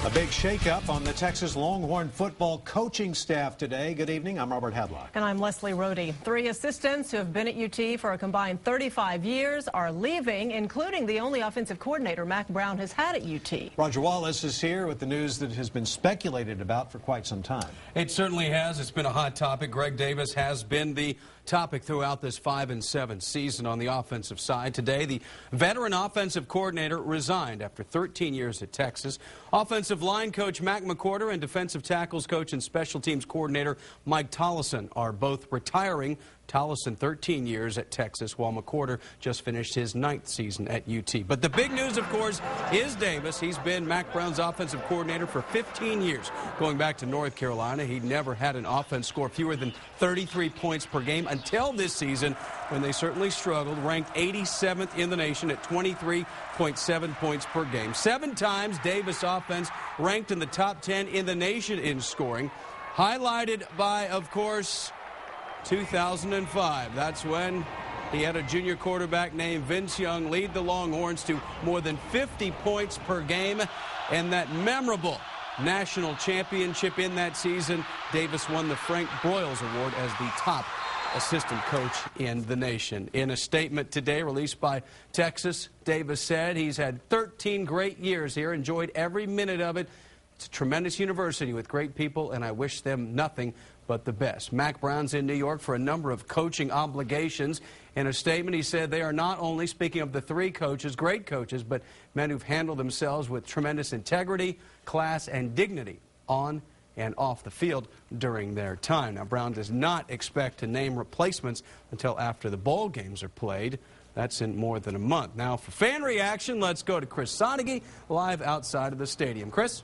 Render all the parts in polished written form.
A big shakeup on the Texas Longhorn football coaching staff today. Good evening. I'm Robert Hadlock. And I'm Leslie Rohde. 3 assistants who have been at UT for a combined 35 years are leaving, including the only offensive coordinator Mack Brown has had at UT. Roger Wallace is here with the news that has been speculated about for quite some time. It certainly has. It's been a hot topic. Greg Davis has been the topic throughout this 5-7 season on the offensive side. Today, the veteran offensive coordinator resigned after 13 years at Texas. Offensive line coach Mack McCorder and defensive tackles coach and special teams coordinator Mike Tollison are both retiring. Tollison 13 years at Texas, while McCorder just finished his 9th season at UT. But the big news, of course, is Davis. He's been Mack Brown's offensive coordinator for 15 years. Going back to North Carolina, he never had an offense score fewer than 33 points per game until this season, when they certainly struggled, ranked 87th in the nation at 23.7 points per game. 7 times Davis' offense ranked in the top 10 in the nation in scoring, highlighted by, of course, 2005. That's when he had a junior quarterback named Vince Young lead the Longhorns to more than 50 points per game. And that memorable national championship in that season, Davis won the Frank Broyles Award as the top assistant coach in the nation. In a statement today released by Texas, Davis said he's had 13 great years here, enjoyed every minute of it. It's a tremendous university with great people, and I wish them nothing but the best. Mack Brown's in New York for a number of coaching obligations. In a statement, he said they are not only, speaking of the 3 coaches, great coaches, but men who've handled themselves with tremendous integrity, class, and dignity on and off the field during their time. Now, Brown does not expect to name replacements until after the bowl games are played. That's in more than a month. Now, for fan reaction, let's go to Chris Sadeghi live outside of the stadium. Chris?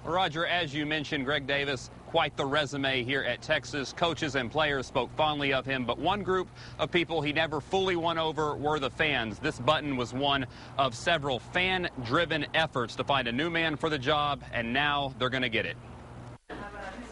Well, Roger, as you mentioned, Greg Davis, quite the resume here at Texas. Coaches and players spoke fondly of him, but one group of people he never fully won over were the fans. This button was one of several fan-driven efforts to find a new man for the job, and now they're going to get it.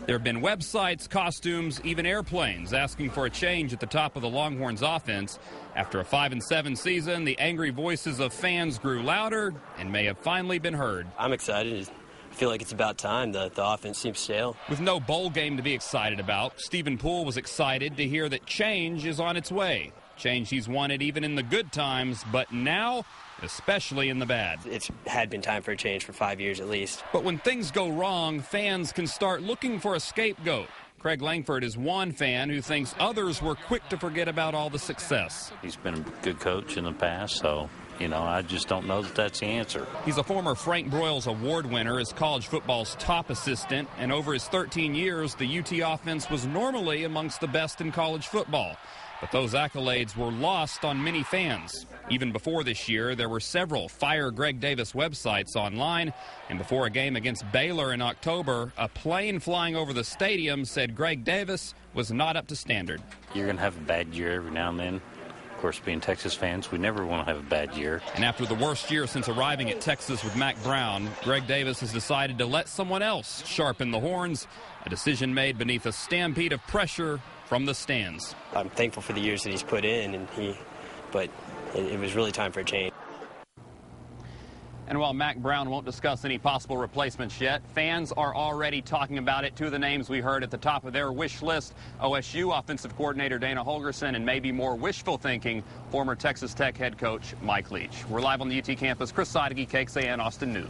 There have been websites, costumes, even airplanes asking for a change at the top of the Longhorns offense. After a 5-7 season, the angry voices of fans grew louder and may have finally been heard. I'm excited. I feel like it's about time. The offense seems stale. With no bowl game to be excited about, Stephen Poole was excited to hear that change is on its way. Change he's wanted even in the good times, but now, especially in the bad. It's had been time for a change for 5 years at least. But when things go wrong, fans can start looking for a scapegoat. Craig Langford is one fan who thinks others were quick to forget about all the success. He's been a good coach in the past, so I just don't know that that's the answer. He's a former Frank Broyles Award winner as college football's top assistant, and over his 13 years, the UT offense was normally amongst the best in college football. But those accolades were lost on many fans. Even before this year, there were several Fire Greg Davis websites online, and before a game against Baylor in October, a plane flying over the stadium said Greg Davis was not up to standard. You're going to have a bad year every now and then. Of course, being Texas fans, we never want to have a bad year. And after the worst year since arriving at Texas with Mack Brown, Greg Davis has decided to let someone else sharpen the horns, a decision made beneath a stampede of pressure from the stands. I'm thankful for the years that he's put in, but it was really time for a change. And while Mack Brown won't discuss any possible replacements yet, fans are already talking about it. 2 of the names we heard at the top of their wish list, OSU offensive coordinator Dana Holgorsen, and maybe more wishful thinking, former Texas Tech head coach Mike Leach. We're live on the UT campus. Chris Sadeghi, KXAN Austin News.